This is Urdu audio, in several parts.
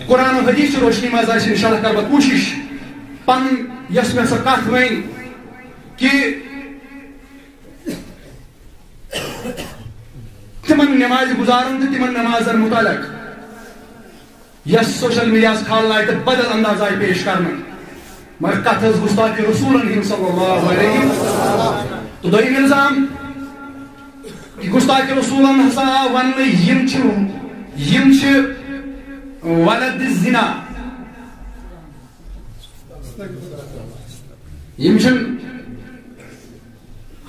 قرآن و حدیث روشنی مز انشاءاللہ کر بہ کوشش پن یس میں سا کت ون کہ تمن نماز گزارن تو تمن نمازن متعلق یس سوشل میڈیا کھال آئی تو بدل انداز آئی پیش کرنا مگر کت گستاخ رسول صلی اللہ علیہ وسلم تو دویم الزام گستاخ رسول ہسا ون ولد الزنا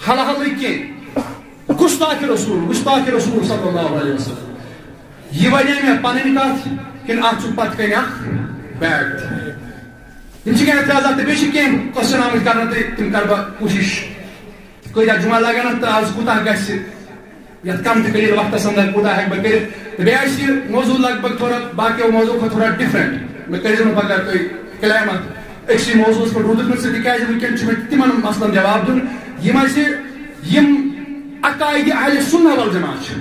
حل حل کی گستاخ رسول صلی اللہ علیہ وسلم یہ وجہ میں پنن کت کن ات پتہ کن بیگ اعتراضات تو بیچ کی کوشچن آمت کرنا تم کر بہ کوشش کتیا جمعہ لگان تو آج کوتاہ گژھِ یتھ کم تہ قلیل وقتس اندر کوتاہ ہیکہ بہ کٔرِتھ تہٕ بیٚیہِ آسہِ یہِ موضوع لگ بگ تھوڑا باقیو موضوع کھۄتہٕ تھوڑا ڈفرنٹ مےٚ کٔرۍزیو نہٕ پگاہ تُہۍ کلیم اتھ أکسٕے موضوعس پٮ۪ٹھ روٗدُت نہٕ ژٕ تِکیازِ وٕنکٮ۪ن چھُ مےٚ تِمن مسلن جواب دیُن یِم اَسہِ یِم عقاید اہل سنہ والجماعت چھِ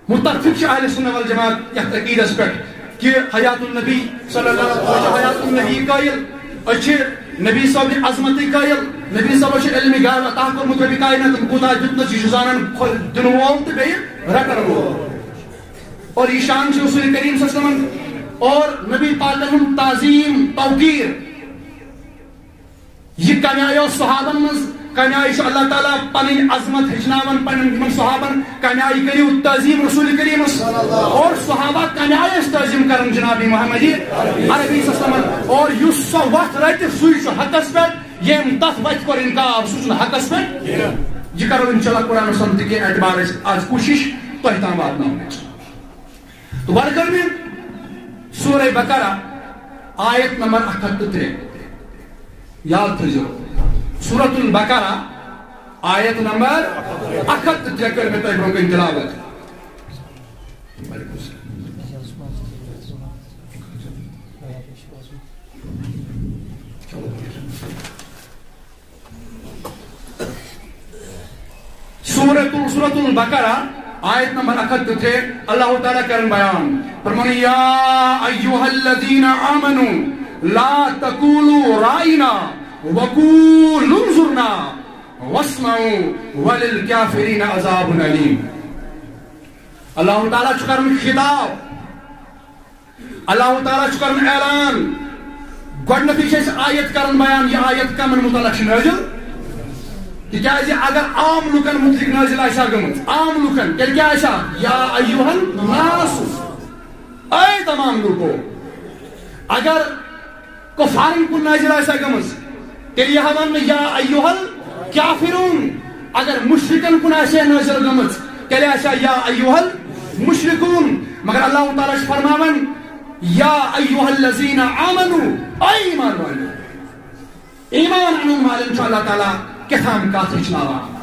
متفق چھِ اہل سنہ والجماعت یتھ عقیدس پٮ۪ٹھ کہ حیات النبی صلی اللہ علیہ وسلم حیات النبی قائل أسۍ نبی صٲبنہِ عظمتٕکۍ قٲیل نبی صٲبس چھُ علمِ غیب عطا کوٚرمُت رۄبِ کائناتن کوٗتاہ دیُتنس یہِ چھُ زانان دِنہٕ وول تہٕ بیٚیہِ رٹن وول اور یہ شان چھِ رسول کریم صلی اللہ علیہ وسلم اور نبی پاکن ہُنٛد تعظیم توقیر یہ کمہِ آیو صحابن منٛز کمہِ آیہِ چھُ اللہ تعالیٰ پنٕنۍ عظمت ہیٚچھناوان پنٕنٮ۪ن یِمن صحابن کمہِ آیہِ کٔرِو تعظیم رسول کریمس اور صحابہ کمہِ آیہِ ٲسۍ تعظیم کران جناب محمد عربی صلی اللہ علیہ وسلم اور یُس سۄ وتھ رٹہِ سُے چھُ حقس پٮ۪ٹھ ییٚمۍ تتھ وتہِ کوٚر انکار سُہ چھُنہٕ حقس پٮ۪ٹھ یہ کرو انشاءاللہ قرآن سنت کہِ اعتبار أسۍ آز کوٗشش تۄہہِ تام واتناونٕچ تو بار کر میں سورہ بقرہ آیت نمبر 103 یاد تھیو سورۃ البقرہ آیت نمبر 103 کر میں تۄہہِ برونٛہہ کَنہِ تلاوت سورۃ البقرہ آیت نمبر 103 اللہ تعالیٰ کرن بیان فرمان یا ایوہ الذین آمنوا لا تقولوا رائنا وقولوا انظرنا واسمعوا وللکافرین عذاب علیم اللہ تعالیٰ چھُ کرن خطاب اللہ تعالیٰ چھُ کرن اعلان گۄڈنیٚتھٕے چھِ أسۍ آیت کرن بیان یہ آیت کمن متعلق چھِ نازل تکیازِ اگر عام لُکن متعلق نازل آسہِ ہا گٔمٕژ عام لُکن تیٚلہِ کیٛاہ آسہِ ہا یا ایوہ الناس اے تمام لوٗکو اگر کفارن کُن نازل آسہِ ہا گٔمٕژ تیٚلہِ یہِ ہا وننہٕ یا ایوہ الکافرون اگر مشرکن کُن آسہِ ہا نازل گٔمٕژ تیٚلہِ آسہِ ہا یا ایوہ المشرکون مگر اللہ تعالیٰ چھُ فرماوان یا ایوہ الذین آمنوا اے ایمان والو ایمان انن والٮ۪ن چھُ اللہ تعالیٰ کتھام کتھ ہیٚچھناوان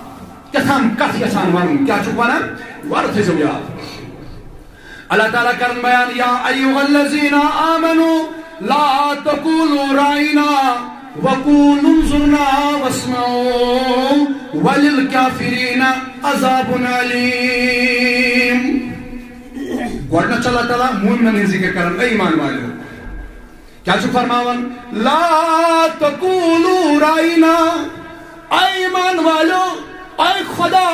کتھام کتھ یژھان ونُن کیٛاہ چھُکھ ونان وارٕ تھٲیزیو یاد اللہ تعالیٰ کرن بیان یا ایوہ الذین آمنوا لا تقولوا رائنا وقولوا انظرنا واسمعوا وللکافرین عذاب علیم گۄڈنیٚتھ چھُ اللہ تعالیٰ مومنن ہٕنٛز ذکر کران اے ایمان والٮ۪و کیٛاہ چھُکھ فرماوان لا تقولوا رائنا اے ایمان والو اے خدا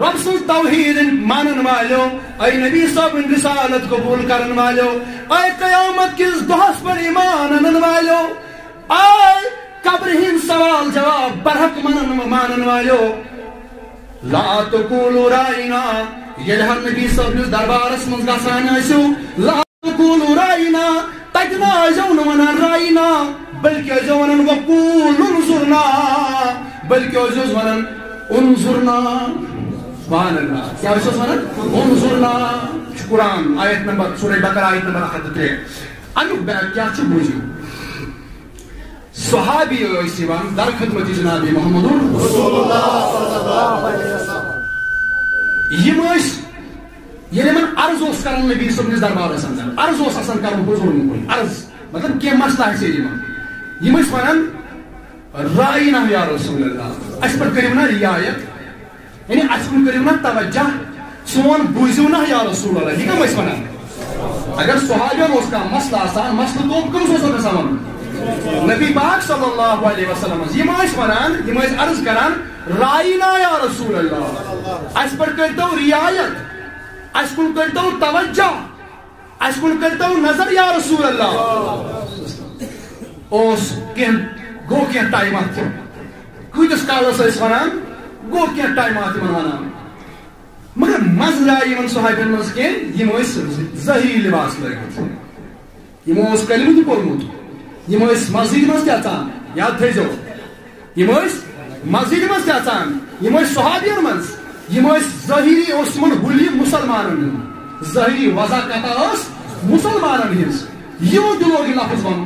رب سن توحید مانن والو اے نبی صاحب رسالت قبول کرن والو اے قیامت کس دہس پر ایمان انن والو اے قبر ہند سوال جواب برحق مانن والو لا تقولوا رائنا ییٚلہِ ہر نبی صاحب دربارس منٛز گژھان ٲسِو لا تقولوا رائنا تتہِ نہ ٲسۍزیو نہٕ ونان رائنا بلکہ ٲسۍزیو ونان وقولوا انظرنا بلکہ ٲسۍزیوس ونان انظرنا سبحان اللہ کیا ٲسۍزیوس ونان انظرنا چھُ قرآن آیت نمبر سورہ بقرہ آیت نمبر 103 امیُک بیک کیٛاہ چھُ بوٗزِو صحابی ٲسۍ یِوان در خدمت جناب محمد رسول اللہ صلی اللہ علیہ وسلم یِم ٲسۍ ییٚلہِ یِمن عرض اوس کران نبی صٲبنِس دربارس اندر عرض اوس آسان کرُن حضوٗرن کُن عرض مطلب کینٛہہ مسلہٕ آسہِ یِمن یِم ٲسۍ ونان رائنا یا رسول اللہ اس پر کریو نا رعایت یعنی اس پر کریو نا توجہ سون بوزیو نا یا رسول اللہ یہ کم اس ونان اگر صحابیان اس کا مسئلہ آسان مسئلہ تو کم سو سکتا سامان نبی پاک صلی اللہ علیہ وسلم یہ ماش ونان یہ ماش عرض کران رائنا یا رسول اللہ اس پر کرتا ہوں رعایت اس کن کرتا ہوں توجہ اس کن کرتا ہوں نظر یا رسول اللہ اس گو کیا ٹائمات کتس کالس اس ونان گو کیا ٹائمات ونان مگر مز آئی ان صحابین مز کی ظاہری لباس لگت یمو کلمہ تہ پورمت یم مسجد مز تان یاد تھو یم مسجد مز تان یم صحابین مز یم ظاہری ہولی مسلمان ظاہری وضاقت مسلمان ہز یمو تہ لوگ یہ لفظ ون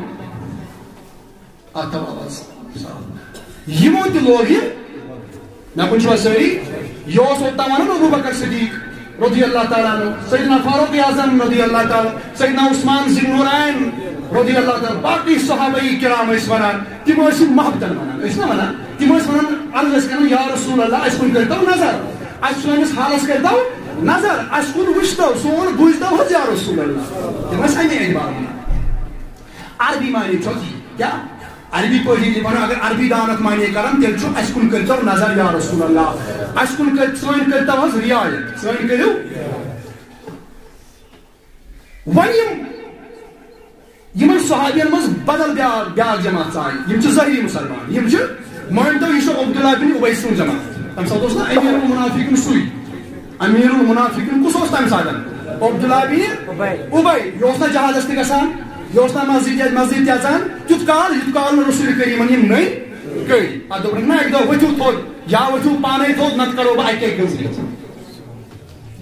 یمو تہ لوگ یہ مے کن چھوا ساری یہ اوتان ون ابو بکر صدیق رضی اللہ تعالیٰ عنہ سیدنا فاروق اعظم رضی اللہ تعالیٰ سیدنا عثمان ذی النورین رضی اللہ تعالیٰ باقی صحابہ کرام ونان تم محبتن ونان نا ونان تم ونان عرض کران یا رسول اللہ اس کن کرتو نظر اس سنس حالس کرتو نظر اس کن وچتو سون بوجتو حض یا رسول اللہ تم امی اعتبار ونان عربی معنی چھو کیا عربی پہ اگر عربی دانت معنی کران تیل اس کن کرتو نظر یا رسول اللہ اس کن سن کرتو حض رعایت سن کرو ون یمن صحابین مز بدل بیاکھ جماعت آئی یم ظاہری مسلمان یم مانتو یہ عبداللہ بن ابی سن جماعت تم سات نا امیر المنافقین سوئی امیر المنافقین کس تم سات عبداللہ بن ابی یہ جہازس تہ گژھان یہ مسجد تہ اژان تیت کال رسول کریمن یم نئی گئی پتہ دوپن نا اک دہ ؤتھِو تھوٚد یا ؤتھِو پانے تھوٚد نتہٕ کرو بہٕ اکے گٔژھِتھ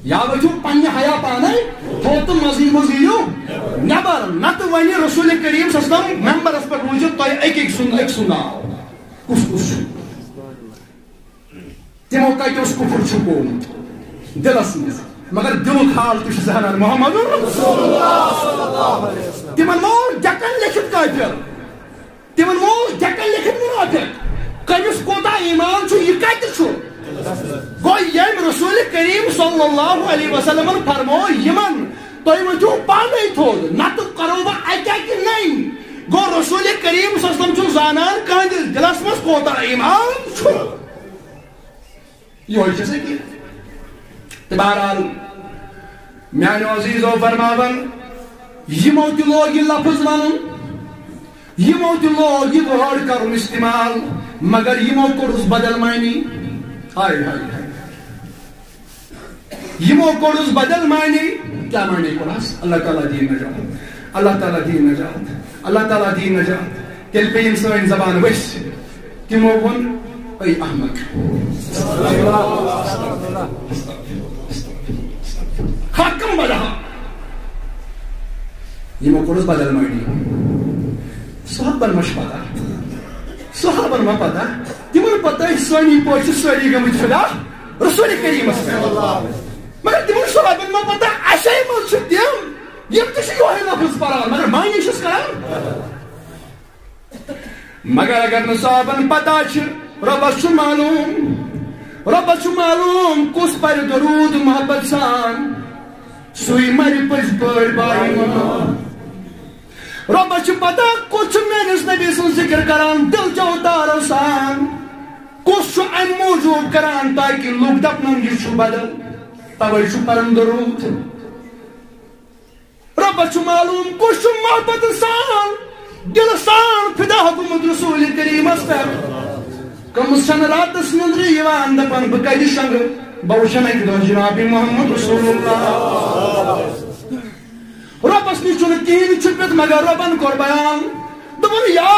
یا ؤتھِو پننہِ حیا پانے تھوٚد تہٕ مسجد منٛز یِیِو نٮ۪بر نتہٕ وَنہِ رسول کریم صلی اللہ علیہ وسلم ممبرس پٮ۪ٹھ روٗزِو تۄہہِ أکۍ سُنٛد ناو کُس کُس چھُ تِمو کتہِ اوس کُفُر چھُپومُت دِلس منٛز مگر دلُک حال تہِ چھُ زانان محمد تمن مول ڈکن لکھت کافر تمن مول ڈکن لکھت منافق کمس کوتا ایمان چھُ یہ کتہِ چھُ گو یم رسول کریم صلی اللہ علیہ وسلم فرمو یمن تُہۍ ؤتھِو پانے تھوٚد نتہٕ کرو بہٕ اکہِ اکہِ نئی گو رسول کریم صلی اللہ علیہ وسلم چھُ زانان کہندِس دلس منٛز کوتا ایمان چھُ یہوے چھِ سا تہٕ بہرحال میانیو عزیزو فرماون یمو تہ لوگ یہ لفظ ون یمو تہ لوگ یہ ورڈ کرن استعمال مگر یمو کوٚرُس بدل معنی ہائے ہائے ہائے یمو کوٚرُس بدل معنی کیا معنی کوٚرہس اللہ تعالیٰ دین نجات اللہ تعالیٰ دین نجات اللہ تعالیٰ دین نجات تیل پیٚیِن سٲنۍ زبان ؤسۍ تمو ووٚن اے احمق حکم بڑھا یمو کوٚرُس بدل معنی صحابن مش پتہ صحابن ما پتہ تمن پتہ سٲنی پٲٹھۍ چھِ سٲری گٔمٕتۍ فدا رسول کریمس پٮ۪ٹھ مگر تمن صحابن ما پتہ اَسے منٛز چھِ تِم یم تہِ چھِ یہوے لفظ پران مگر معنی چھِس کران مگر اگر نہٕ صحابن پتہ چھِ رۄبس چھُ معلوم کُس پرِ درود محبت سان سُے مرِ پٔزۍ پٲٹھۍ باایمان رۄبس چھُ پتہ کُس چھُ میٲنِس نبی سُنٛد ذکر کران دل چو دارو سان کُس چھُ امہِ موٗجوٗب کران تاکہِ لُکھ دپنن یہِ چھُ بدل توے چھُ پران درود رۄبس چھُ معلوم کُس چھُ محبت سان دل سان فدا گوٚمُت رسول کریمس پٮ۪ٹھ کٔمِس چھنہٕ راتس نیٚنٛدرِ یِوان دپان بہٕ کتہِ شۄنٛگہٕ بہٕ وٕچھن اکہِ دۄہ جناب محمد رسول اللہ رۄبس نِش چھُنہٕ کِہیٖنۍ چھُپِتھ مگر رۄبن کوٚر بیان دوٚپُن یا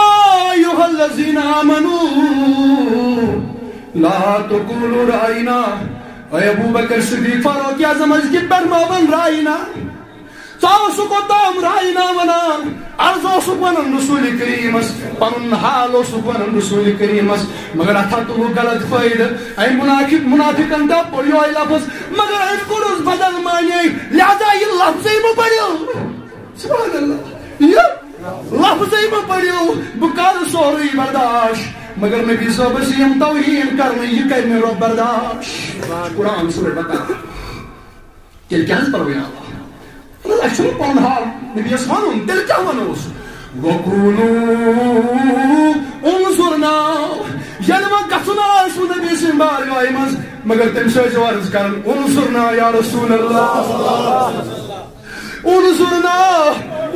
ایُہا الذیٖنَ آمنوٗ لا تقولوا رأینا اے ابو بکر صدیق فاروق اعظم ازکہِ پٮ۪ٹھ مٲوٕن رأینا ژٕ اوسُکھ اوٚتام رأینا ونان عرض اوسُکھ ونان رسول کریمس پنُن حال اوسُکھ ونان رسول کریمس مگر اتھ تُلُکھ غلط فٲیدٕ امہِ منافقن دپ پوٚر یہوے لفظ مگر أمۍ کوٚرُس بدل معنی لہذا یہ لفظے مہ پٔرِو سبحان اللہ یہ لفظے مہ پٔرِو بہٕ کرٕ سورُے برداشت مگر نبی صٲبس یم توہین کرنہٕ یہ کرِ مےٚ رۄب برداشت قرآن سورہ بقرہ تیٚلہِ کیٛاہ حظ پرو یا اللہ اچھا پن حال نبی اس ون تیل کیا ونوس وقولوا انظرنا یعنی وۄنۍ گژھُن آسہِ نبی سٕنٛدِ بارگاہہِ منٛز مگر تٔمِس ٲسۍ عرض کران انظرنا یا رسول اللہ انظرنا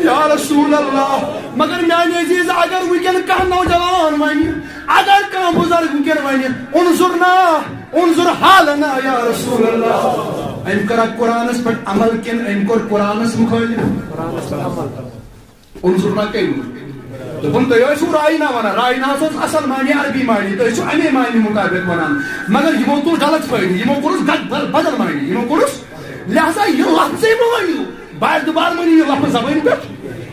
یا رسول اللہ مگر میانہِ عزیز اگر ونکٮ۪ن کانٛہہ نوجوان ونہِ اگر کانٛہہ بزرگ ونکٮ۪ن ونہِ انظرنا انظر حالنا یا رسول اللہ أمۍ کٔرا قرآنس پٮ۪ٹھ عمل کِنہٕ أمۍ کوٚر قرآنس مُخٲلِف انظرنا کٔمۍ دوٚپُن تُہۍ ٲسِو راینا ونان راینا اوس اصل معنی عربی معنی تُہۍ ٲسِو امی معنی مطابق ونان مگر یِمو تُل غلط فٲیدٕ یِمو کوٚرُس بدل معنی یِمو کوٚرُس لہذا یہِ لفظے مہٕ ؤنِو بار دُبار ؤنِو یہِ لفظ زبٲنۍ پٮ۪ٹھ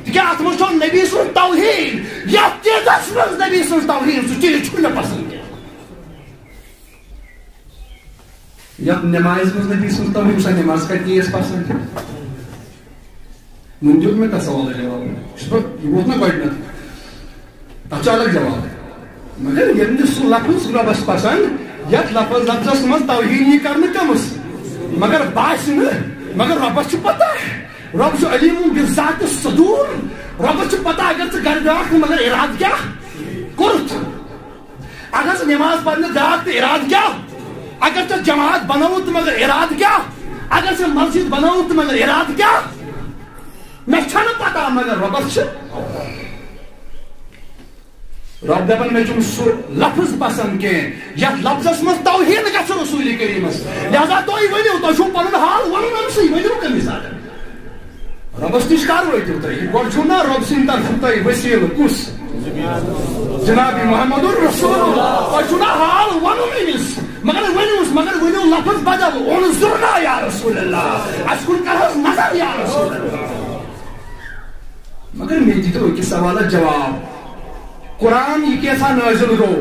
تِکیٛازِ اتھ منٛز چھُ نبی سُنٛد توحیٖد یتھ چیٖزس منٛز نبی سٕنٛز توحیٖد سُہ چیٖز چھُنہٕ مےٚ پسنٛد کینٛہہ یتھ نمازِ منٛز نبی سٕنٛز توحیٖد سۄ نماز کتہِ ییٖیَس پسنٛد وۄنۍ دیُت مےٚ تتھ سوالس جواب یہِ ووت نا گۄڈٕنیتھ تتھ چھُ الگ جواب مگر ییٚلہِ نہٕ سُہ لفظ رۄبس پسنٛد یتھ لفظس منٛز توحیٖد یی کرنہٕ کٔمِس مگر باسہِ نہٕ مگر رۄبس چھُ پتہ رۄب چھُ علیٖم بِذات الصدوٗر رۄبس چھُ پتہ اگر ژٕ گرِ بیٛاکھ مگر ارادٕ کیٛاہ کوٚرُتھ اگر ژٕ نماز پرنہِ بیٛاکھ تہٕ ارادٕ کیٛاہ اگر ژےٚ جماعت بنووُتھ تہٕ مگر ارادٕ کیٛاہ اگر ژےٚ مسجد بنووُتھ تہٕ مگر ارادٕ کیٛاہ مےٚ چھنہٕ پتہ مگر رۄبس چھِ رب دپان مےٚ چھُنہٕ سُہ لفظ پسنٛد کینٛہہ یتھ لفظس منٛز توحیٖد گژھِ رسوٗلِ کریٖمس لہذا تُہۍ ؤنِو تۄہہِ چھُو پنُن حال ونُن أمسٕے ؤنِو کٔمِس اگر رۄبس نِش کر وٲتِو تُہۍ گۄڈٕ چھُو نا رۄب سٕنٛدِ طرفہٕ تۄہہِ وسیٖلہٕ کُس جناب محمد رسول اللہ تۄہہِ چھُو نا حال ونُن أمِس مگر ؤنِوُس مگر ؤنِو لفظ بدل انظرنا یا رسول اللہ اَسہِ کُن کر حظ نظر یا رسول اللہ مگر مےٚ دِتو أکِس سوالس جواب قرآن یہ کیسا نازل گو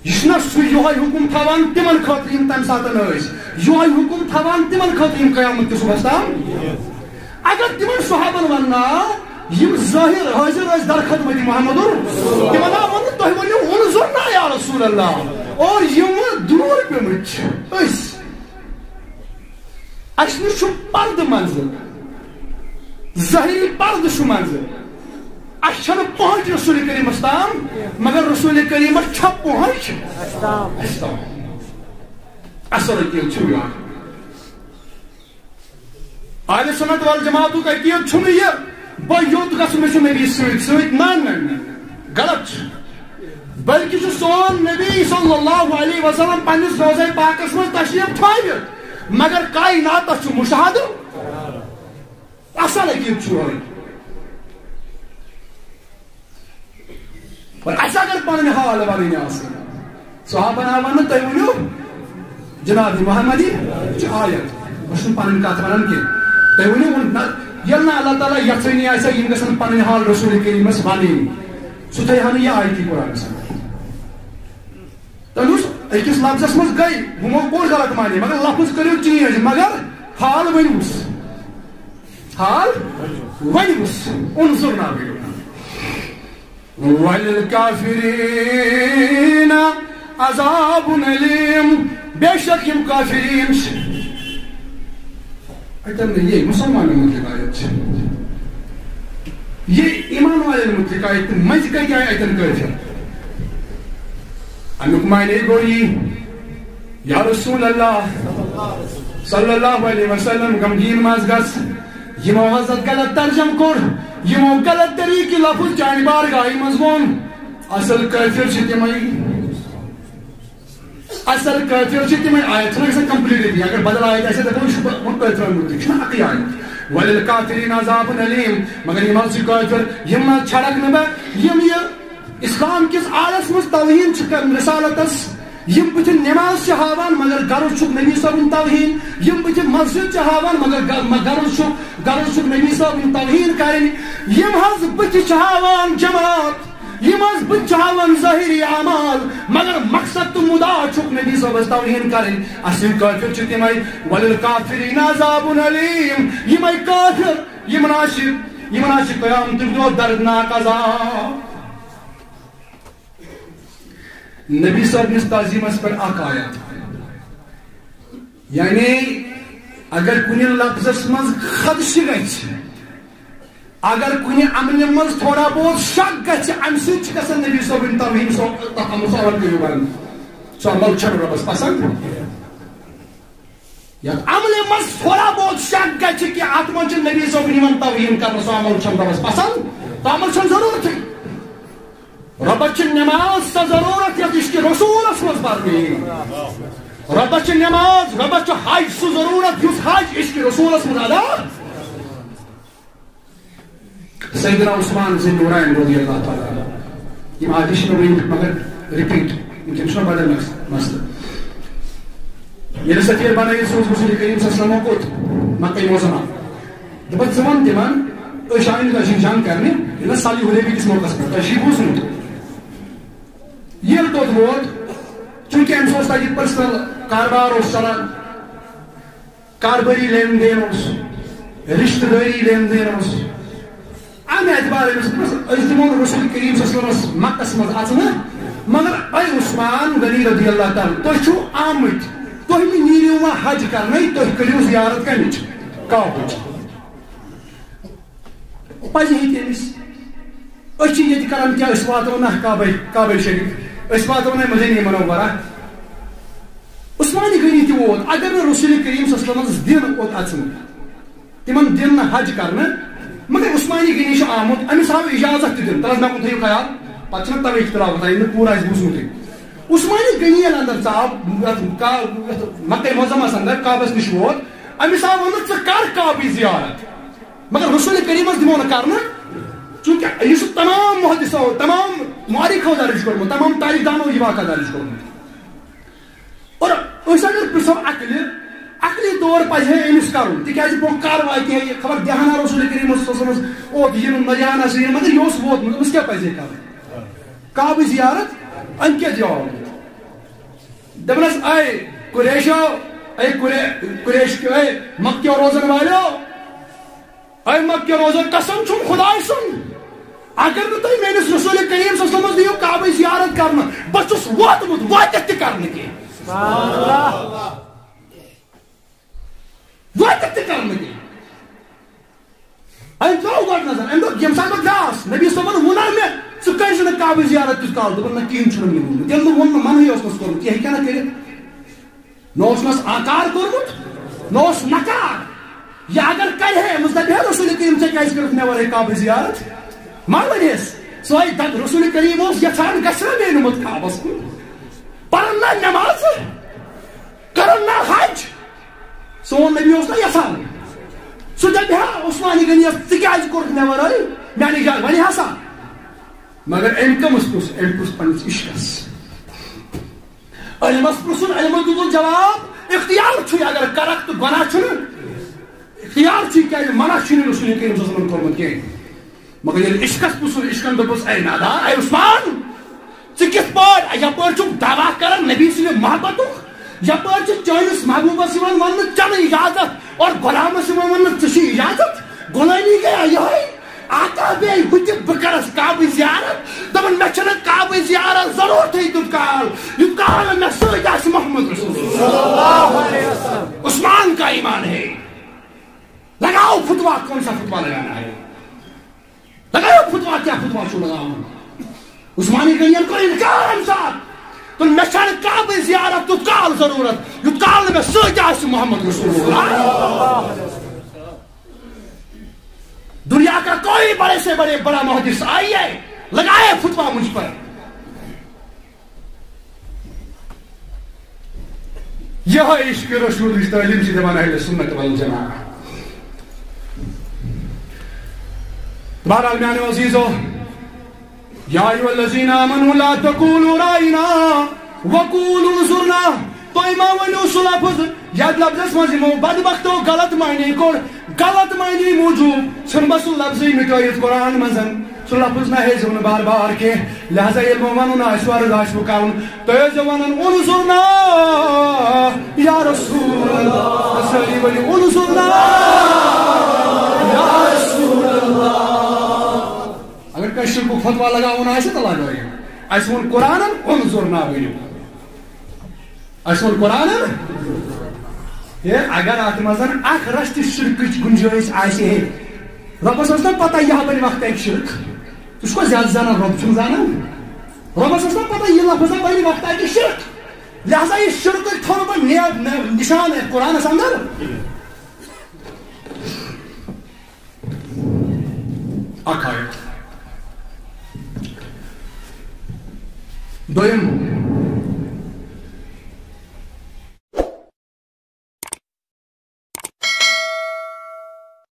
یہ سُہ یہوے حکم تھاوان تمن خٲطرٕ یِم تمہِ ساتہٕ ٲسۍ یہوے حکم تھاوان تمن خٲطرٕ یِم قیامت کِس صبحس تام اگر تمن صحابن ونناو یم ظٲہر حٲضر ٲسۍ در خدمت محمد تمن آو وننہٕ تُہۍ ؤنِو انظرنا یا رسول اللہ اور یم دوٗر پیمٕتۍ چھِ أسۍ اَسہِ نِش چھُ پردٕ منٛزٕ ظٲہری پردٕ چھُ منٛزٕ اَسہِ چھنہٕ پہنچ رسول کریٖمس تام مگر رسول کریٖمس چھےٚ پہنچ اَسہِ تام اصل عقیٖدٕ چھُ یہِ اہلِ سُنت والجماعتُک عقیٖدٕ چھُنہٕ یہِ بہٕ یوٚت گژھٕ مےٚ چھُ نبی سۭتۍ سۭتۍ نہ غلط چھُ بلکہِ چھُ سون نبی صلی اللہ علیہ وسلم پننِس روضے پاکس منٛز تشریٖف تھٲوِتھ مگر کائناتس چھُ مُشاہدٕ اصل عقیٖدٕ چھُ یِہوے اَسہِ اگر پنٕنۍ حال ونٕنۍ آسن صحابن آو وننہٕ تُہۍ ؤنِو جناب محمد چھِ آیت بہٕ چھُس نہٕ پنٕنۍ کتھ ونان کینٛہہ تُہۍ ؤنِو ییٚلہِ نہٕ اللہ تعالیٰ یژھٲنی آسہِ یِم گژھن پنٕنۍ حال رسول کریٖمس ونٕنۍ سُہ تھٲیہا نہٕ یہِ آیتی قرآنس تۄہہِ وٕچھ أکِس لفظس منٛز گٔے ہُمو کوٚر غلط معنی مگر لفظ کٔرِو چینج مگر حال ؤنۍوُس حال ؤنۍوُس انظرنا وَلِلْكَافِرِينَ عَذَابٌ أَلِيمٌ بے شک یم کافرین چھِ اتن یہ مسلمانوں متعلق آیت چھِ یہ ایمان والٮ۪ن متعلق آیت مٔنٛزۍ کَتہِ آیہِ اتن کٲفر امیُک معنی گوٚو یی یا رسول اللہ صلی اللہ علیہ وسلم غمگیٖن منٛز گژھ یمو حض غلط ترجم کوٚر یمو غلط طریقہٕ لفظ چانہِ بارگاہہِ منٛز ووٚن اصل کٲفر چھِ تِمے اصل کٲفر چھِ تِمے آیت چھنہٕ گژھان کمپلیٖٹلی اگر بدل آیت آسہِ دپان یہِ چھُ کٲفرن مُتعلق چھُنہ اکٕے آیت وَلِلْکافِریٖنَ عَذَابٌ أَلیٖم مگر یِم حظ چھِ کٲفر یِم حظ چھڑکھ نہٕ بہٕ یِم یہِ اسلام کِس آلس منٛز توہیٖن چھِ کران رسالتس یم بٕتھِ نماز چھِ ہاوان مگر غرض چھُکھ نبی صٲبُن توہیٖن یم بٕتھِ مسجد چھِ ہاوان مگر غرض چھُکھ نبی صٲبُن توہیٖن کرٕنۍ یم حظ بٕتھِ چھِ ہاوان جماعت یم حظ بٕتھِ چھِ ہاوان ظٲہری اعمال مگر مقصد تہٕ مُدا چھُکھ نبی صٲبس توہیٖن کرٕنۍ اصل کٲفر چھِ تِمے وَلِلْکافِریٖنَ عَذَابٌ أَلیٖم یِمے کٲفر یِمن آسہِ قیامتُک دۄہ دردناک عذاب نبی صٲبنِس تعظیٖمس پٮ۪ٹھ اکھ آیت یعنی اگر کنی لفظس مز خدش گژھِ اگر کنی عملہِ مز تھوڑا بہت شک گژھِ امہِ سۭتۍ چھِ گژھان نبی صٲبٕنۍ توہین سوال کٔرِو وَنُن سُہ عمل چھُنہٕ رۄبس پسنٛد یتھ عملہِ مز تھوڑا بہت شک گژھِ کہِ اتھ منٛز چھُ نبی صٲبٕنۍ یِوان توہین کرنہٕ سُہ عمل چھُنہٕ رۄبس پسنٛد تہٕ عمل چھُنہٕ ضروٗرتھٕے رۄبس چھِ نٮ۪ماز سۄ ضروٗرت یتھ عشقِ رسوٗلس منٛز پرنہٕ یِیہِ رۄبس چھِ نٮ۪ماز رۄبس چھُ حج سُہ ضروٗرت یُس حج عشقِ رسوٗلس منٛز ادا سیدنا عثمان ذی النورین رضی اللہ تعالیٰ یم آج چھِ مےٚ ؤنۍ مگر رِپیٖٹ وٕنکٮ۪ن چھُنہ بدل مسلہٕ ییٚلہِ سفیر بنٲیِتھ سوٗز رسول کریم صلی اللہ علیہ وسلم کوٚت مکہ معظمہ دوٚپکھ ژٕ وَن تِمن أسۍ آیہِ نہٕ تۄہہِ جنگ کرنہِ ییٚلہِ صلح حدیبیہ کِس موقعس پٮ۪ٹھ تۄہہِ چھُ بوٗزمُت ییٚلہِ توٚت ووت چوٗنٛکہِ أمِس اوس تَتہِ پٔرسنل کاربار اوس چلان کاربٲری لین دین اوس رشتہٕ دٲری لین دین اوس امہِ اعتبار أسۍ دِمو رسول کریم صلی اللہ علیہ وسلم مکس منٛز اژنہٕ مگر اے عثمان غنی رضی اللہ تعالیٰ تُہۍ چھِو آمٕتۍ تُہۍ مہٕ نیٖرِو وۄنۍ حج کرنٕے تُہۍ کٔرِو زیارت کمِچ کعبٕچ پزِ ہے تٔمِس أسۍ چھِ ییٚتہِ کران کیٛاہ أسۍ واتو نہ کعبہ شریٖف أسۍ واتو نہ مدینہ منورہ عثمان غنی تہِ ووت اگر نہٕ رسول کریم صلی اللہ علیہ وسلم دِن اوت اژنہٕ تِمن دِن نہٕ حج کرنہٕ مگر عثمانی غنی چھُ آمُت أمِس آو اجازت تہِ دِنہٕ ترٛس مےٚ کُن تھٲیِو خیال پتہٕ چھُنہ تَوے اختلاف ییٚلہِ نہٕ پوٗرٕ آسہِ بوٗزمُتٕے عثمانی غنی ییٚلہِ اندر ژاو مکہ معظمس اندر کعبس نِش ووت أمِس آو ووٚنُن ژٕ کر کعبٕچ زیارت مگر رسول کریٖمس دِمو نہٕ کرنہٕ چوٗنٛکہِ یہِ چھُ تمام محدثو تمام مؤرخو درٕج کوٚرمُت تمام تاریخ دانو یہِ واقعہ درٕج کوٚرمُت اور أسۍ اگر پرژھو عقلی طور پزِ ہے أمِس کرُن تِکیازِ برونٛہہ کر واتہِ ہے یہِ خبر دِہانا رسول کریم صلی اللہ علیہ وسلم اوت یِنُن مدیانہ سۭتۍ مگر یہِ اوس ووتمُت أمِس کیٛاہ پزِ ہے کرُن کعبٕچ زیارت أمۍ کیٛاہ جواب دپنس اے قریشو اے قریش اے مکہ روزن والیو اے مکہ روزن قسم چھُم خداے سُنٛد اگر نہٕ تُہۍ میٲنِس رسول کریم صلی اللہ علیہ وسلم دِیِو کعبٕچ زیارت کرنہٕ بہٕ چھُس ووتمُت وٲتِتھ تہِ کرنہٕ کینٛہہ وٲتِتھ تہِ کرنہٕ کینٛہہ أمۍ ترٛوو گۄڈٕ نظر أمۍ دوٚپ ییٚمہِ ساتہٕ بہٕ درٛاس نبی صٲبن ووٚنا مےٚ ژٕ کٔرۍ زِ نہٕ کعبٕچ زیارت تیُتھ کال دوٚپُن نہ کِہیٖنۍ چھُنہٕ مےٚ ووٚنمُت ییٚلہِ نہٕ ووٚن منٕے اوسنس کوٚرمُت یہِ ہیٚکہِ نہ کٔرِتھ نہ اوسنس آکار کوٚرمُت نہ اوس نکار یہِ اگر کرِ ہے أمِس دپہِ ہے رسول کریم ژےٚ کیازِ کٔرٕتھ مےٚ ورٲے کعبٕچ زیارت ما ونیس سۄے رسول کریم اوس یژھان گژھِ نہ نیٖرمُت کعبس کُن پرن نہ نٮ۪ماز کرن نہ حج سون نبی اوس نہ یژھان سُہ دپہِ ہا عثمانی غنیَس ژٕ کیازِ کوٚرُتھ مےٚ ورٲے میانہِ جایہِ وَنہِ ہسا مگر أمۍ کٔمِس پرُژھ أمۍ پرُژھ پننِس عشقس علمس پرُژھُن علمو دیُتُن جواب اختیار چھُے اگر کرکھ تہٕ گۄناہ چھُنہٕ اختیار چھُے کیازِ منع چھُنہٕ رسول کریم صلی اللہ علیہ وسلم کوٚرمُت کینٛہہ مگر ییٚلہِ عشقس پرُژھُن عشقن دوٚپُس اے نادان اے عثمان ژٕ کِتھ پٲٹھۍ یپٲرۍ چھُکھ دعوا کران نبی سٕنٛدِ محبتُک یپٲرۍ چھُ چٲنِس محبوٗبس یِوان وننہٕ ژےٚ نہٕ اجازت اور غلامس یِوان وننہٕ ژےٚ چھُے اجازت غلٲمی گٔیا یِہوٚے آقا بیٚیہِ ہُتہِ بہٕ کرس کعبٕچ زیارت دپان مےٚ چھنہٕ کعبٕچ زیارت ضروٗرتھٕے تیُتھ کال نہٕ مےٚ سۭتۍ آسہِ محمد رسول عثمان کا ایمان ہے لگاؤ فتوا کون سا فتوا لگانا ہے لگاؤ فتوا کیا فتوا چھُ لگاوُن عثمانی غنین کوٚر انکار امہِ ساتہٕ تہٕ مےٚ چھنہٕ کعبٕچ زیارت تیُتھ کال ضروٗرت یُتھ کال نہٕ مےٚ سۭتۍ آسہِ محمد رسول دنیا کا کوئی بڑے سے بڑا محدث آئیے لگائے فتوا مجھ پر یہ عشق رسول تعلیم سے دبانا ہے سنت والجماع بہرحال میانے عزیزو یا ایھا الذین آمنوا لا تقولوا رائنا وقولوا انظرنا تُہۍ ما ؤنِو سُہ لفظ یتھ لفظس منٛز یِمو بدبختو غلط معنی کوٚر غلط معنی موٗجوٗب ژھُن بہٕ سُہ لفظٕے مِٹٲیِتھ قرآن منٛز سُہ لفظ نہ ہیٚزیو نہٕ بار بار کینٛہہ لہذا ییٚلہِ وۄنۍ وَنُن آسہِ ورٕد آسوٕ کرُن تُہۍ ٲسۍزیو وَنان انظرنا یا رسول اللہ سٲری ؤنِو انظرنا یا رسول اللہ اگر کٲنٛسہِ شرکُک فتوا لگاوُن آسہِ تہٕ لگٲیِو اَسہِ ووٚن قرآنن انظرنا ؤنِو اَسہِ ووٚن قرآنن اگر ات مزن اخ رشت شرکچ گنجائش آسے ربس نا پتہ یہ بن وقت ایک شرک اس کو زیادہ زانان رب چھن زانان ربس نا پتہ یہ لفظ بن وقت ایک شرک لہذا یہ شرک تھوڑا نشان ہے قرآن اندر اکھ آیت دویم